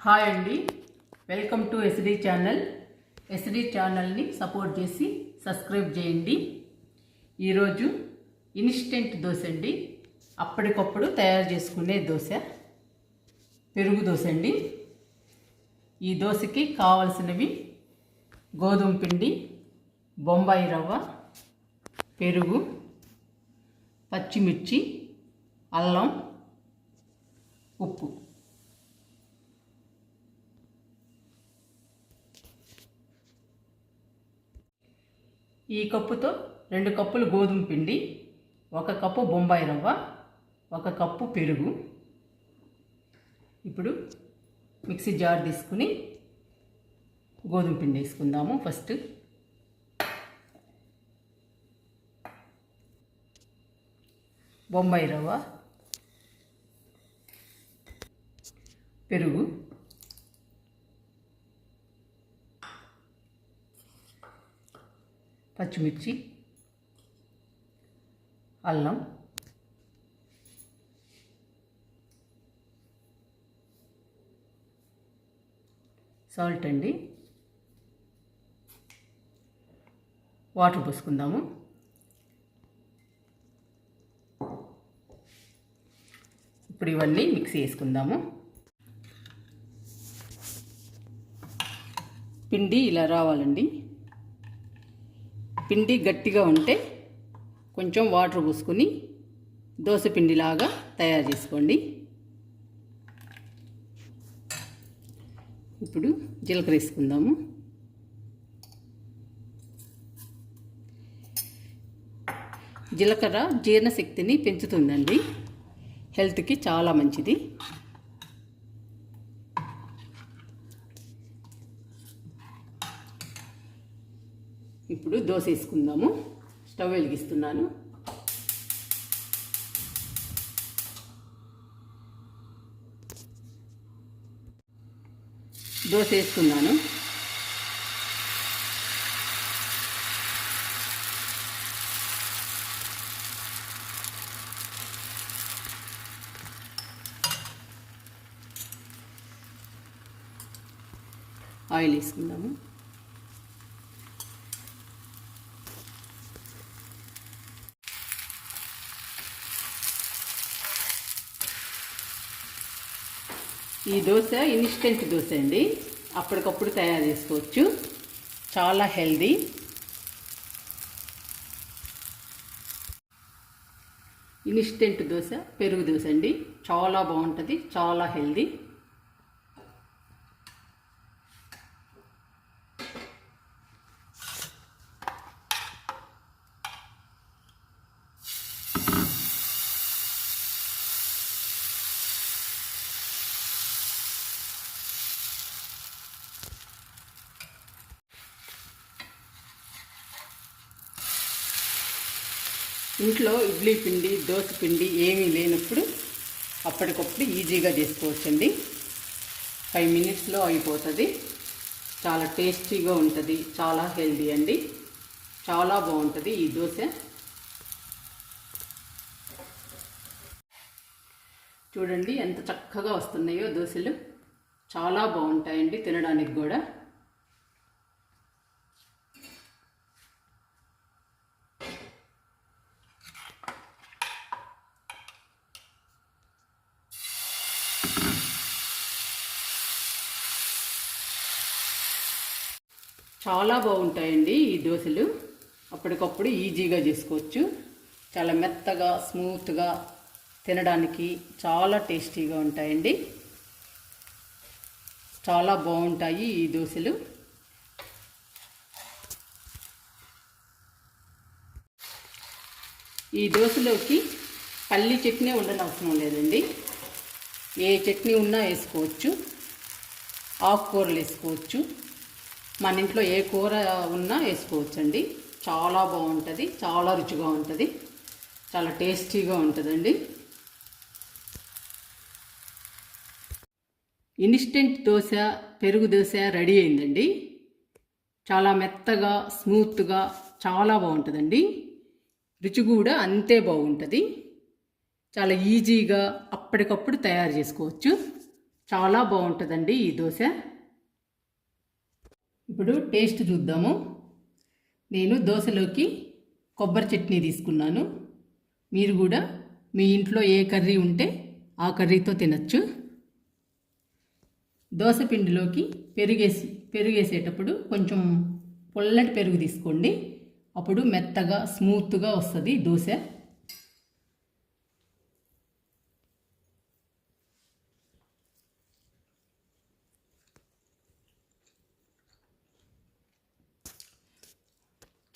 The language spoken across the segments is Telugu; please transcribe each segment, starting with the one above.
హాయ్ అండి, welcome to SD channel. SD ఛానల్ని సపోర్ట్ చేసి సబ్స్క్రైబ్ చేయండి. ఈరోజు ఇన్స్టెంట్ దోశ అండి, అప్పటికప్పుడు తయారు చేసుకునే దోశ, పెరుగు దోశ అండి. ఈ దోశకి కావలసినవి గోధుమ పిండి, బొంబాయి రవ్వ, పెరుగు, పచ్చిమిర్చి, అల్లం, ఉప్పు. ఈ కప్పుతో 2 కప్పులు గోధుమ పిండి, 1 కప్పు బొంబాయి రవ్వ, 1 కప్పు పెరుగు. ఇప్పుడు మిక్సీ జార్ తీసుకుని గోధుమ పిండి వేసుకుందాము. ఫస్ట్ బొంబాయి రవ్వ, పెరుగు, పచ్చిమిర్చి, అల్లం, సాల్ట్ అండి. వాటర్ పోసుకుందాము. ఇప్పుడు ఇవన్నీ మిక్సీ వేసుకుందాము. పిండి ఇలా రావాలండి. పిండి గట్టిగా ఉంటే కొంచెం వాటర్ పోసుకొని దోశ పిండిలాగా తయారు చేసుకోండి. ఇప్పుడు జీలకర్ర వేసుకుందాము. జీలకర్ర జీర్ణశక్తిని పెంచుతుందండి, హెల్త్కి చాలా మంచిది. ఇప్పుడు దోశ వేసుకుందాము. స్టవ్ వెలిగిస్తున్నాను. దోశ వేసుకున్నాను. ఆయిల్ వేసుకుందాము. ఈ దోశ ఇన్స్టెంట్ దోశ అండి, అప్పటికప్పుడు తయారు చేసుకోవచ్చు. చాలా హెల్దీ. ఇన్స్టెంట్ దోశ, పెరుగు దోశ అండి, చాలా బాగుంటుంది, చాలా హెల్దీ. ఇంట్లో ఇడ్లీ పిండి, దోశ పిండి ఏమీ లేనప్పుడు అప్పటికప్పుడు ఈజీగా చేసుకోవచ్చండి. 5 మినిట్స్లో అయిపోతుంది. చాలా టేస్టీగా ఉంటుంది, చాలా హెల్దీ అండి, చాలా బాగుంటుంది ఈ దోశ. చూడండి ఎంత చక్కగా వస్తున్నాయో దోశలు, చాలా బాగుంటాయండి తినడానికి కూడా. చాలా బాగుంటాయండి ఈ దోశలు, అప్పటికప్పుడు ఈజీగా చేసుకోవచ్చు. చాలా మెత్తగా, స్మూత్గా, తినడానికి చాలా టేస్టీగా ఉంటాయండి. చాలా బాగుంటాయి ఈ దోశలు. ఈ దోశలోకి పల్లి చట్నీ ఉండనవసరం లేదండి, ఏ చట్నీ ఉన్నా వేసుకోవచ్చు. ఆకుకూరలు వేసుకోవచ్చు, మన ఇంట్లో ఏ కూర ఉన్నా వేసుకోవచ్చండి. చాలా బాగుంటుంది, చాలా రుచిగా ఉంటుంది, చాలా టేస్టీగా ఉంటుందండి. ఇన్స్టెంట్ దోశ, పెరుగు దోశ రెడీ అయిందండి. చాలా మెత్తగా, స్మూత్గా, చాలా బాగుంటుందండి. రుచి కూడా అంతే బాగుంటుంది. చాలా ఈజీగా అప్పటికప్పుడు తయారు చేసుకోవచ్చు. చాలా బాగుంటుందండి ఈ దోశ. ఇప్పుడు టేస్ట్ చూద్దాము. నేను దోశలోకి కొబ్బరి చట్నీ తీసుకున్నాను. మీరు కూడా మీ ఇంట్లో ఏ కర్రీ ఉంటే ఆ కర్రీతో తినచ్చు. దోశ పిండిలోకి పెరుగేసేటప్పుడు కొంచెం పొల్లటి పెరుగు తీసుకోండి. అప్పుడు మెత్తగా స్మూత్గా వస్తుంది దోశ.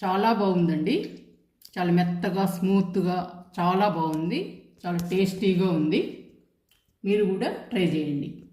చాలా బాగుందండి. చాలా మెత్తగా స్మూత్గా చాలా బాగుంది. చాలా టేస్టీగా ఉంది. మీరు కూడా ట్రై చేయండి.